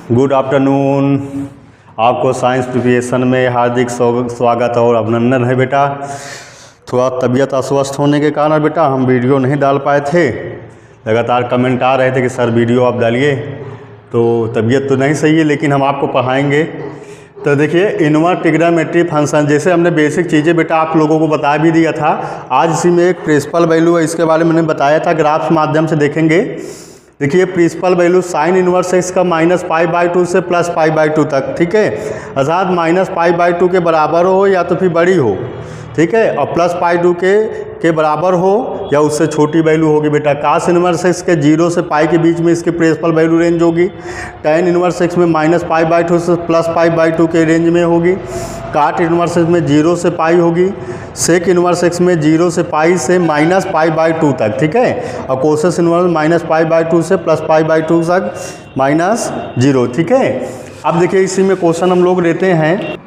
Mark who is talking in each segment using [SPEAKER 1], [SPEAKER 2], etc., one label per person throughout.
[SPEAKER 1] Good afternoon. आपको science preparation में हार्दिक स्वागत और अभिनंदन है बेटा। थोड़ा तबीयत अस्वस्थ होने के कारण बेटा हम वीडियो नहीं डाल पाए थे। लगातार कमेंट आ रहे थे कि सर वीडियो आप डालिए, तो तबीयत तो नहीं सही है लेकिन हम आपको पढ़ाएंगे। तो देखिए इनवर्स ट्रिग्नोमेट्री फंक्शन, जैसे हमने बेसिक चीज़ें बेटा आप लोगों को बता भी दिया था। आज इसी में एक प्रिंसिपल वैल्यू है, इसके बारे में मैंने बताया था, ग्राफ्स माध्यम से देखेंगे। देखिए principal value sine inverse x का -π/2 से +π/2 तक, ठीक है। अर्थात -π/2 के बराबर हो या तो फिर बड़ी हो, ठीक है, और +π/2 के बराबर हो या उससे छोटी वैल्यू होगी बेटा। कास इनवर्स एक्स के 0 से पाई के बीच में इसकी प्रिंसिपल वैल्यू रेंज होगी। tan इनवर्स एक्स में -π/2 से +π/2 के रेंज में होगी। काट इनवर्स एक्स में 0 से पाई होगी। सेक इनवर्स एक्स में 0 से पाई से -π/2 तक, ठीक है। और कोसेस इनवर्स -π/2 से +π/2 तक -0, ठीक है। अब देखिए इसी में क्वेश्चन हम लोग लेते हैं,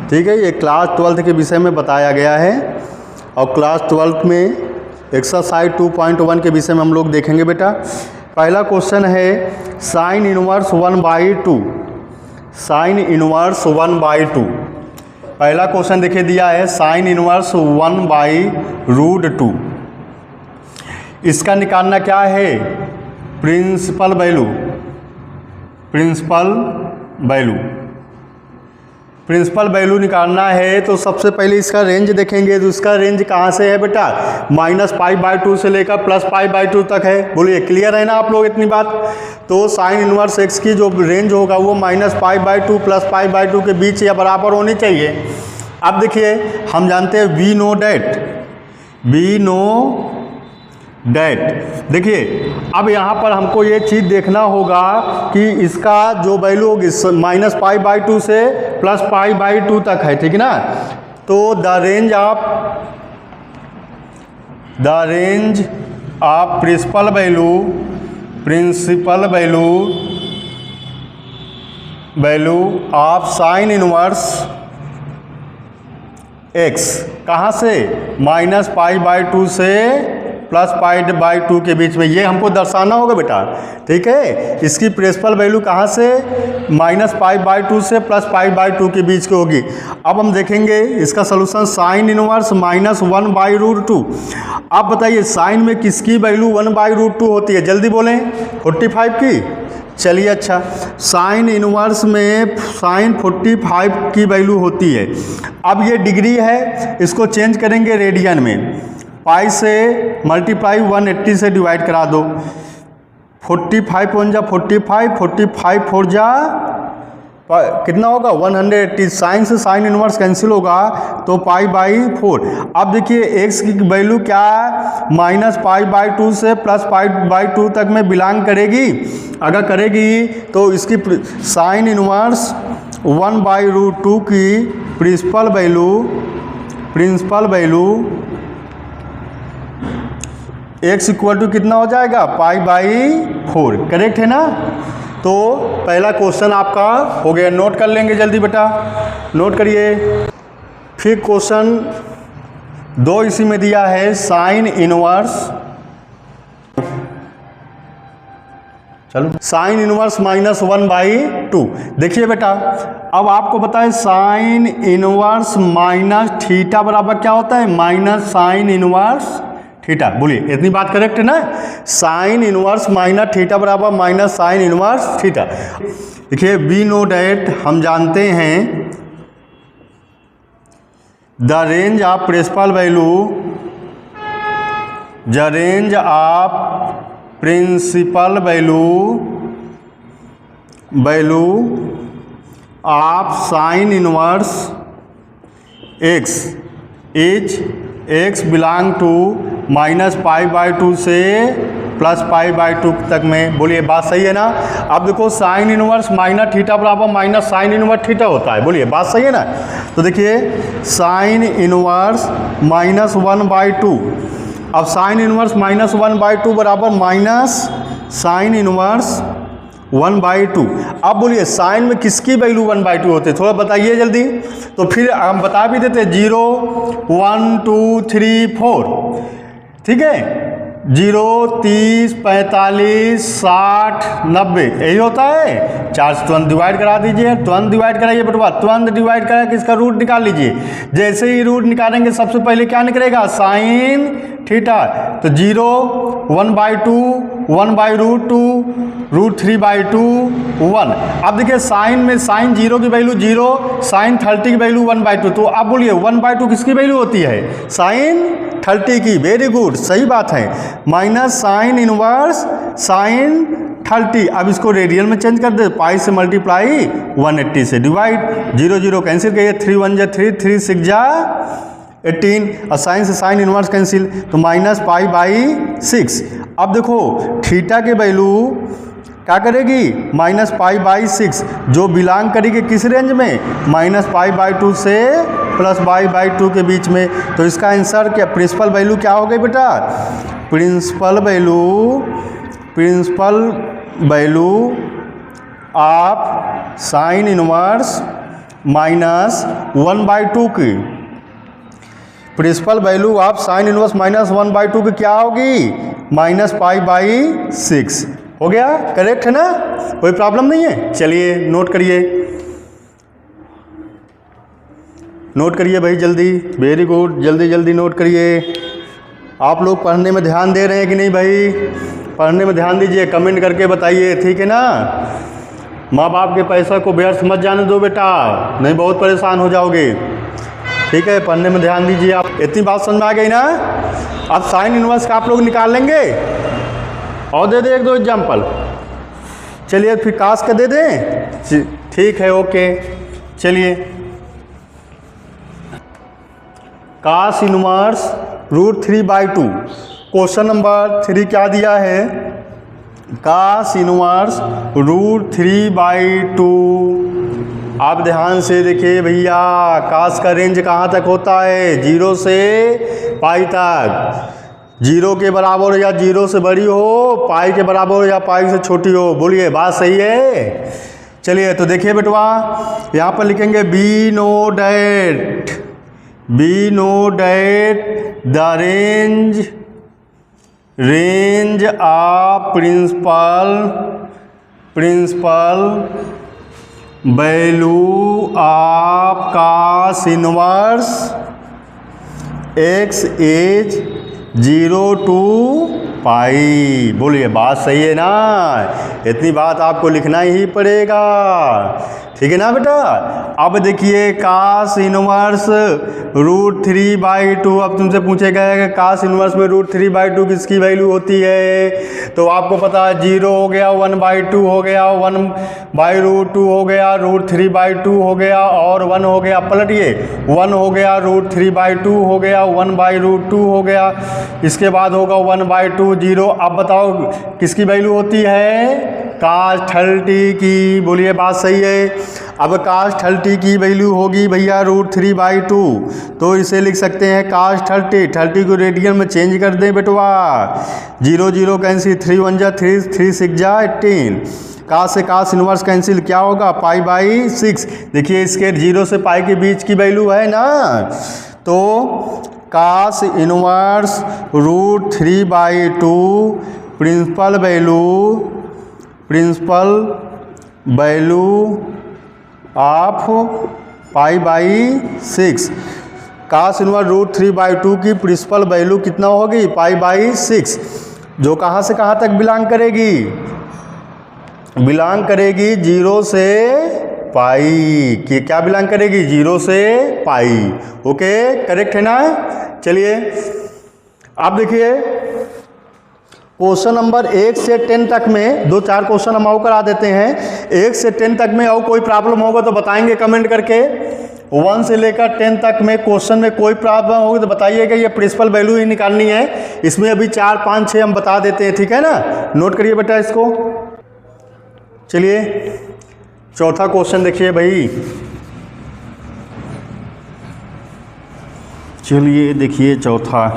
[SPEAKER 1] ठीक है। ये क्लास 12 के विषय में बताया गया है और क्लास 12 में एक्सरसाइज 2.1 के विषय में हम लोग देखेंगे बेटा। पहला क्वेश्चन है साइन इनवर्स 1/2। साइन इनवर्स 1/2 पहला क्वेश्चन देखिए दिया है, साइन इनवर्स 1/√2। इसका निकालना क्या है, principal value. Principal value principal value निकालना है तो सबसे पहले इसका रेंज देखेंगे। तो इसका रेंज कहाँ से है बेटा, -π/2 से लेकर +π/2 तक है। बोलिए क्लियर है ना आप लोग इतनी बात। तो साइन इनवर्स एक्स की जो रेंज होगा वो -π/2 +π/2 के बीच या बराबर होनी चाहिए। अब देखिए हम जानते हैं वी नो डैट। देखिए अब यहाँ पर हमको ये चीज़ देखना होगा कि इसका जो वैल्यू होगी -π/2 से +π/2 तक है, ठीक है ना। तो the range of principal value of sine inverse x कहाँ से, -π/2 से +π/2 के बीच में, ये हमको दर्शाना होगा बेटा, ठीक है। इसकी प्रिंसिपल वैल्यू कहाँ से, -π/2 से +π/2 के बीच की होगी। अब हम देखेंगे इसका सलूशन, साइन इनवर्स -1/√2। आप बताइए साइन में किसकी वैल्यू 1/√2 होती है, जल्दी बोलें, 45 की। चलिए अच्छा, साइन इनवर्स में साइन 45 की वैल्यू होती है। अब ये डिग्री है, इसको चेंज करेंगे रेडियन में। पाई से मल्टीप्लाई 180 से डिवाइड करा दो। 45 1 जा 45, 45 4 जा कितना होगा 180। साइन से साइन इनवर्स कैंसिल होगा तो π/4। अब देखिए एक्स की वैल्यू क्या है, -π/2 से +π/2 तक में बिलोंग करेगी। अगर करेगी तो इसकी साइन इनवर्स 1/√2 की principal value x equal to कितना हो जाएगा, π/4। करेक्ट है ना। तो पहला क्वेश्चन आपका हो गया, नोट कर लेंगे जल्दी बेटा, नोट करिए। फिर क्वेश्चन 2 इसी में दिया है, साइन इनवर्स, चलो साइन इनवर्स -1/2। देखिए बेटा अब आपको बताएं साइन इनवर्स -θ बराबर क्या होता है, -sin इनवर्स थीटा। बोलिए इतनी बात करेक्ट है ना। साइन इनवर्स -θ बराबर -sin इनवर्स थीटा। देखिए वी नो डैट, हम जानते हैं the range of principal value of sine inverse x is x belong to -π/2 से +π/2 तक में। बोलिए बात सही है ना। अब देखो साइन इनवर्स -θ बराबर -sin इनवर्स थीटा होता है। बोलिए बात सही है ना। तो देखिए साइन इनवर्स -1/2, अब साइन इनवर्स -1/2 बराबर -sin इनवर्स 1/2। अब बोलिए साइन में किसकी वैल्यू 1/2 होती है, थोड़ा बताइए जल्दी। तो फिर हम बता भी देते 0 1 2 3 4, ठीक है। 0, 30, 45, 60, 90 यही होता है। 4 से तुरंत डिवाइड करा दीजिए, तुरंत डिवाइड कराइए बेटवा, तुरंत डिवाइड करा के इसका रूट निकाल लीजिए। जैसे ही रूट निकालेंगे सबसे पहले क्या निकलेगा, साइन थीटा। तो 0, 1/2, 1/√2, √3/2, 1। अब देखिए साइन में साइन 0 की वैल्यू 0, साइन 30 की वैल्यू 1/2। तो आप बोलिए 1/2 किसकी वैल्यू होती है, साइन 30 की। वेरी गुड, सही बात है। Minus sine inverse sine 30। अब इसको रेडियन में चेंज कर दे, पाई से मल्टीप्लाई 180 से डिवाइड, 0 0 कैंसिल करिए, 3 1 जा 3, 3 6 जा 18, और साइन से साइन इनवर्स कैंसिल, तो माइनस π/6। अब देखो थीटा के वैल्यू क्या करेगी, -π/6, जो बिलोंग करेगी किस रेंज में, -π/2 से +π/2 के बीच में। तो इसका आंसर क्या, प्रिंसिपल वैल्यू क्या हो गई बेटा, प्रिंसिपल वैल्यू आप साइन इनवर्स -1/2 की, प्रिंसिपल वैल्यू आप साइन इनवर्स -1/2 की क्या होगी, -π/6। हो गया, करेक्ट है ना, कोई प्रॉब्लम नहीं है। चलिए नोट करिए भाई जल्दी, वेरी गुड, जल्दी नोट करिए। आप लोग पढ़ने में ध्यान दे रहे हैं कि नहीं भाई, पढ़ने में ध्यान दीजिए, कमेंट करके बताइए, ठीक है ना। माँ बाप के पैसा को व्यर्थ मत जाने दो बेटा, नहीं बहुत परेशान हो जाओगे, ठीक है। पढ़ने में ध्यान दीजिए। आप इतनी बात समझ में आ गई ना। अब साइन इनवर्स का आप लोग निकाल लेंगे, और दे दे 1-2 एग्जाम्पल। चलिए फिर कास का दे दें, ठीक है, ओके। चलिए कास इनवर्स √3/2, क्वेश्चन नंबर 3 क्या दिया है, कास इनवर्स √3/2। आप ध्यान से देखिए भैया, कास का रेंज कहाँ तक होता है, 0 से पाई तक। 0 के बराबर या 0 से बड़ी हो, पाई के बराबर हो या पाई से छोटी हो। बोलिए बात सही है। चलिए तो देखिए बेटवा, यहाँ पर लिखेंगे be know that the range of principal value of cos inverse x is 0 to pi. बोलिए बात सही है ना, इतनी बात आपको लिखना ही पड़ेगा, ठीक है ना बेटा। अब देखिए कास इनवर्स √3/2। अब तुमसे पूछे गए कि कास इनवर्स में √3/2 किसकी वैल्यू होती है, तो आपको पता है 0 हो गया, 1/2 हो गया, 1/√2 हो गया, √3/2 हो गया, और 1 हो गया, पलटिए 1 हो गया, √3/2 हो गया, 1/√2 हो गया, इसके बाद होगा 1/2 0। अब बताओ किसकी वैल्यू होती है, कास 30 की। बोलिए बात सही है। अब कास 30 की वैल्यू होगी भैया √3/2, तो इसे लिख सकते हैं कास 30 को रेडियन में चेंज कर दें बेटवा, 0 0 कैंसिल, 3 1 जा 3, 3 6 जा 18। कास से कास इनवर्स कैंसिल, क्या होगा π/6। देखिए इसके 0 से पाई के बीच की वैल्यू है ना, तो cos inverse √3/2 principal value of π/6। Cos inverse √3/2 की प्रिंसिपल वैल्यू कितना होगी, π/6, जो कहाँ से कहाँ तक बिलोंग करेगी, बिलोंग करेगी 0 से पाई की, क्या बिलोंग करेगी, 0 से पाई। ओके, करेक्ट है ना। चलिए आप देखिए क्वेश्चन नंबर 1 से 10 तक में 2-4 क्वेश्चन हम और करा देते हैं। 1 से 10 तक में और कोई प्रॉब्लम होगा तो बताएंगे कमेंट करके। 1 से लेकर 10 तक में क्वेश्चन में कोई प्रॉब्लम होगी तो बताइएगा, ये प्रिंसिपल वैल्यू ही निकालनी है। इसमें अभी 4 5 6 हम बता देते हैं, ठीक है ना। नोट करिए बेटा इसको। चलिए चौथा क्वेश्चन देखिए भाई, चलिए देखिए चौथा।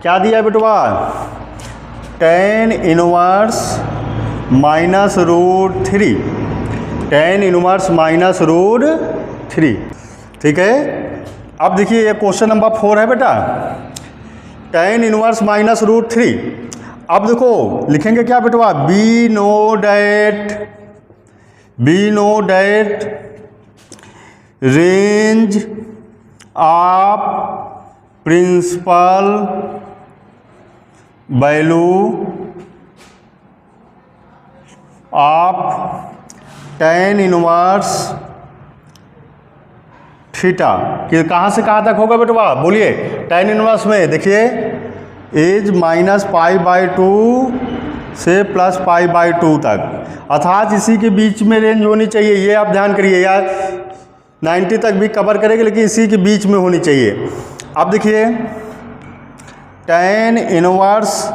[SPEAKER 1] क्या दिया है बेटवा, tan इनवर्स -√3, tan इनवर्स -√3, ठीक है। अब देखिए ये क्वेश्चन नंबर 4 है बेटा, tan इनवर्स माइनस रूट 3। अब देखो लिखेंगे क्या बेटवा, be know that range of principal value of tan inverse theta कि कहाँ से कहाँ तक होगा बेटवा, बोलिए। tan इनवर्स में देखिए एज -π/2 से +π/2 तक, अर्थात इसी के बीच में रेंज होनी चाहिए। ये आप ध्यान करिए यार, 90 तक भी कवर करेंगे लेकिन इसी के बीच में होनी चाहिए। अब देखिए tan इनवर्स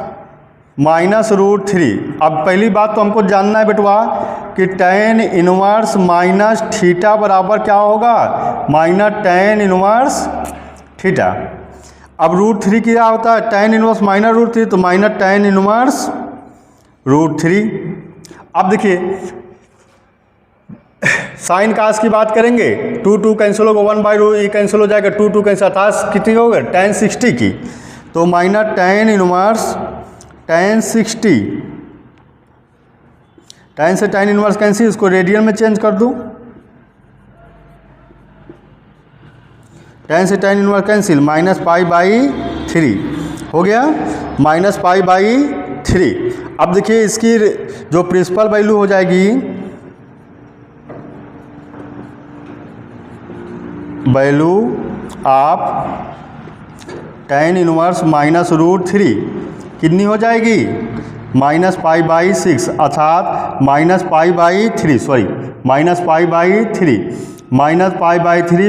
[SPEAKER 1] माइनस रूट 3। अब पहली बात तो हमको जानना है बेटवा कि tan इनवर्स माइनस थीटा बराबर क्या होगा, माइनस tan इनवर्स थीटा। अब रूट 3 क्या होता है, tan इनवर्स माइनस रूट 3, तो माइनस tan इनवर्स रूट 3। अब देखिए साइन कास की बात करेंगे, 2 कैंसिल होगा, 1/2 ये कैंसिल हो जाएगा, 2 कैंसिल, अर्थात कितनी होगा tan 60 की, तो minus tan inverse tan 60। tan से tan इनवर्स कैंसिल, इसको रेडियन में चेंज कर दूं, tan से tan इनवर्स कैंसिल, -π/3 हो गया, -π/3। अब देखिए इसकी जो प्रिंसिपल वैल्यू हो जाएगी, value of tan inverse minus root 3 कितनी हो जाएगी, -π/6, अर्थात -π/3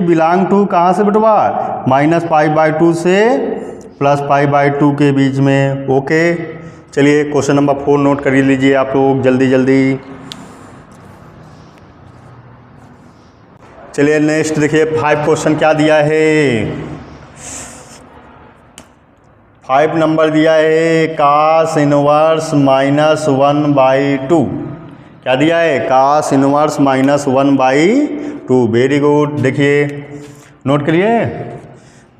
[SPEAKER 1] बिलोंग टू कहाँ से बेटवा, -π/2 से +π/2 के बीच में। ओके, चलिए क्वेश्चन नंबर 4 नोट कर लीजिए आप लोग जल्दी जल्दी। चलिए नेक्स्ट देखिए 5 क्वेश्चन क्या दिया है, 5 नंबर दिया है cos इनवर्स -1/2। क्या दिया है, cos इनवर्स -1/2। वेरी गुड, देखिए नोट करिए,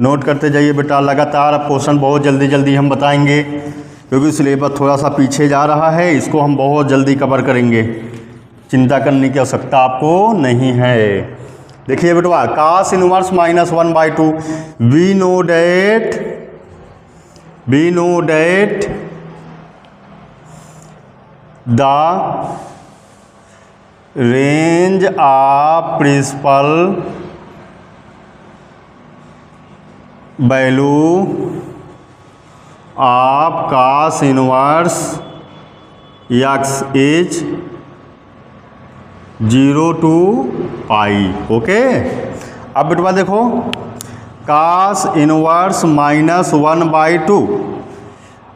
[SPEAKER 1] नोट करते जाइए बेटा लगातार। अब क्वेश्चन बहुत जल्दी जल्दी हम बताएंगे क्योंकि सिलेबस थोड़ा सा पीछे जा रहा है, इसको हम बहुत जल्दी कवर करेंगे, चिंता करने की आवश्यकता आपको नहीं है। देखिए बेटवा cos inverse -1/2, we know that the range of principal value of cos inverse x is 0 to pi. Okay, अब बेटवा देखो cos इनवर्स -1/2।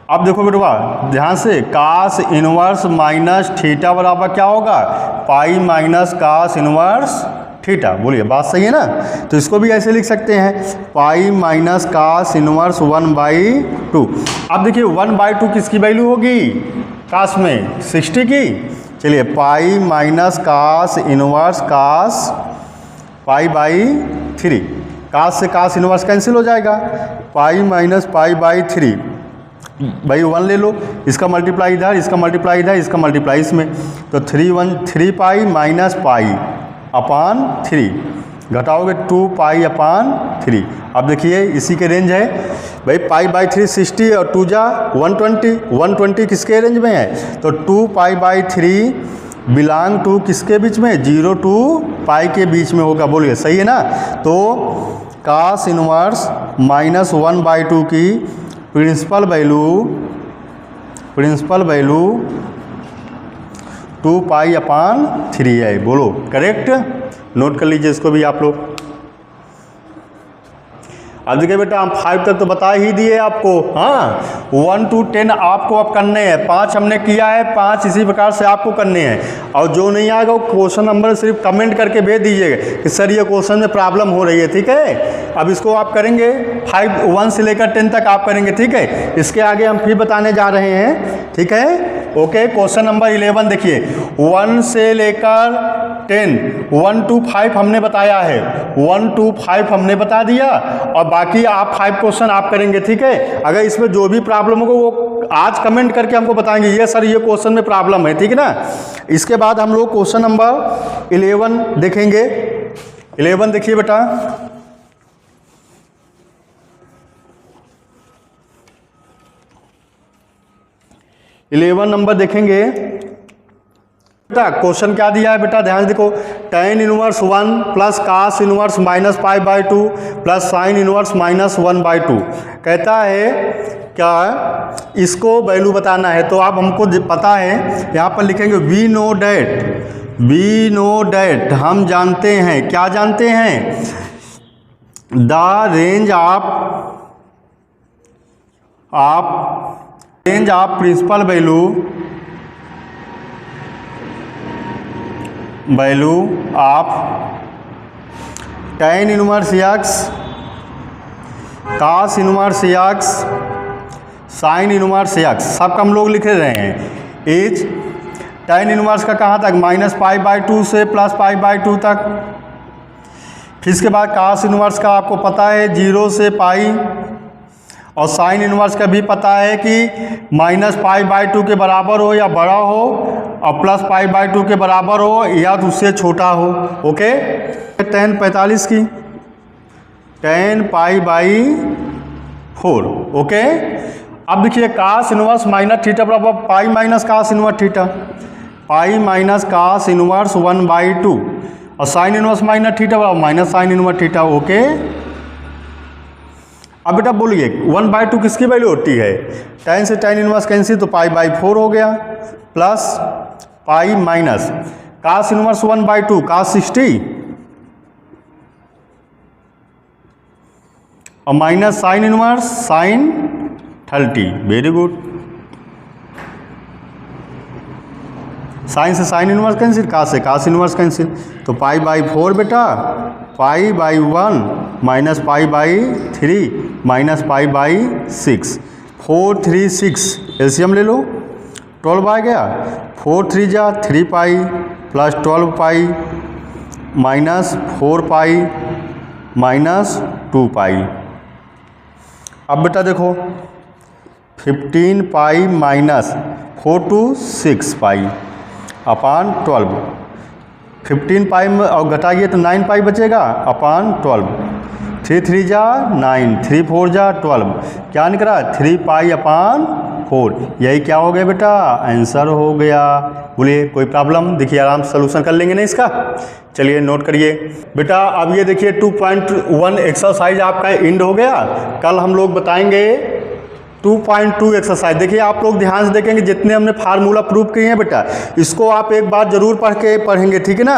[SPEAKER 1] अब देखो बेटवा ध्यान से, cos इनवर्स माइनस थीटा बराबर क्या होगा, पाई माइनस cos इनवर्स थीटा। बोलिए बात सही है ना, तो इसको भी ऐसे लिख सकते हैं, पाई माइनस cos इनवर्स 1/2। अब देखिए 1/2 किसकी वैल्यू होगी, cos में 60 की। चलिए पाई minus cos inverse cos π/3, cos से cos इनवर्स कैंसिल हो जाएगा, पाई माइनस π/3 भाई 1 ले लो, इसका मल्टीप्लाई इधर, इसका मल्टीप्लाई इधर, इसका मल्टीप्लाई इसमें, तो 3 पाई माइनस पाई अपान 3, घटाओगे 2 पाई अपान 3। अब देखिए इसी के रेंज है भाई, π/3 60 और 2 जा 120 किसके रेंज में है, तो 2 π/3 बिलोंग टू किसके बीच में, 0 to पाई के बीच में होगा। बोलिए सही है ना, तो cos इनवर्स -1/2 की प्रिंसिपल वैल्यू 2 π/3 है। बोलो करेक्ट, नोट कर लीजिए इसको भी आप लोग। अब देखिए बेटा हम 5 तक तो बता ही दिए आपको, हाँ 1 to 10 आपको अब करने हैं, 5 हमने किया है, 5 इसी प्रकार से आपको करने हैं। और जो नहीं आएगा वो क्वेश्चन नंबर सिर्फ कमेंट करके भेज दीजिएगा कि सर ये क्वेश्चन में प्रॉब्लम हो रही है, ठीक है। अब इसको आप करेंगे 1 से लेकर 10 तक आप करेंगे, ठीक है। इसके आगे हम फिर बताने जा रहे हैं, ठीक है। ओके, क्वेश्चन नंबर 11 देखिए, 1 से लेकर 10, 1 to 5 हमने बताया है, 1 to 5 हमने बता दिया, और बाकी आप 5 क्वेश्चन आप करेंगे, ठीक है। अगर इसमें जो भी प्रॉब्लम होगा वो आज कमेंट करके हमको बताएंगे, ये सर ये क्वेश्चन में प्रॉब्लम है, ठीक है ना। इसके बाद हम लोग क्वेश्चन नंबर 11 देखेंगे। 11 देखिए बेटा, नंबर देखेंगे बेटा। क्वेश्चन क्या दिया है बेटा, ध्यान से देखो, tan inverse 1 plus cos inverse minus π/2 plus sine inverse minus 1/2। कहता है क्या, इसको वैल्यू बताना है। तो आप हमको पता है, यहाँ पर लिखेंगे वी नो डैट, हम जानते हैं, क्या जानते हैं, the range of principal value of tan inverse x, cos inverse x, sine inverse x, सबका हम लोग लिख रहे हैं। इज tan इनवर्स का कहाँ तक, माइनस π/2 से प्लस π/2 तक। फिर इसके बाद cos इनवर्स का आपको पता है 0 से पाई, और साइन इनवर्स का भी पता है कि माइनस π/2 के बराबर हो या बड़ा हो, और प्लस π/2 के बराबर हो या तो उससे छोटा हो। ओके, tan 45 की tan π/4। ओके, अब देखिए cos इनवर्स माइनस थीटा बराबर पाई माइनस cos इनवर्स थीटा, पाई माइनस cos इनवर्स 1/2, और साइन इनवर्स माइनस थीटा बराबर minus sine inverse theta. Okay, अब बेटा बोलिए 1/2 किसकी वैल्यू होती है, tan से tan इनवर्स कैंसिल, तो π/4 हो गया, plus pi minus cos inverse 1/2 cos 60, और minus sine inverse sine 30। Very good, sine से साइन इनवर्स कैंसिल, cos से cos इनवर्स कैंसिल, तो π/4 बेटा, π/1 माइनस π/3 माइनस π/6, 4 3 6, एलसीएम ले लो, 12 आ गया, 4 3 जा 3 pi plus 12 pi minus 4 pi minus 2 पाई। अब बेटा देखो 15 पाई माइनस 4 to 6 पाई अपान 12, 15 पाई में और घटाइए तो 9 पाई बचेगा अपान 12, 3 3 जा 9, 3 4 जा 12, क्या निकला 3 पाई अपान 4। यही क्या हो गया बेटा, आंसर हो गया। बोलिए कोई प्रॉब्लम, देखिए आराम से सोल्यूशन कर लेंगे ना इसका। चलिए नोट करिए बेटा। अब ये देखिए 2.1 एक्सरसाइज आपका एंड हो गया। कल हम लोग बताएंगे 2.2 एक्सरसाइज। देखिए आप लोग ध्यान से देखेंगे, जितने हमने फार्मूला प्रूव किए हैं बेटा, इसको आप एक बार जरूर पढ़ेंगे, ठीक है ना।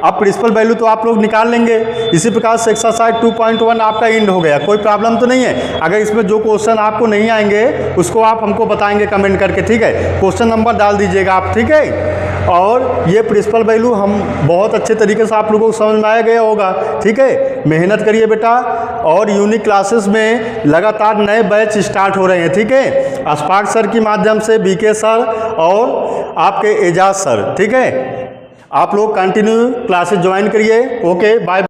[SPEAKER 1] अब प्रिंसिपल वैल्यू तो आप लोग निकाल लेंगे। इसी प्रकार से एक्सरसाइज 2.1 आपका एंड हो गया। कोई प्रॉब्लम तो नहीं है। अगर इसमें जो क्वेश्चन आपको नहीं आएंगे उसको आप हमको बताएंगे कमेंट करके, ठीक है। क्वेश्चन नंबर डाल दीजिएगा आप, ठीक है। और ये प्रिंसिपल वैल्यू हम बहुत अच्छे तरीके से आप लोगों को समझ में आ गया होगा, ठीक है। मेहनत करिए बेटा। और यूनिक क्लासेस में लगातार नए बैच स्टार्ट हो रहे हैं, ठीक है। अशफाक सर के माध्यम से, बीके सर और आपके एजाज सर, ठीक है। आप लोग कंटिन्यू क्लासेस ज्वाइन करिए। Okay, bye.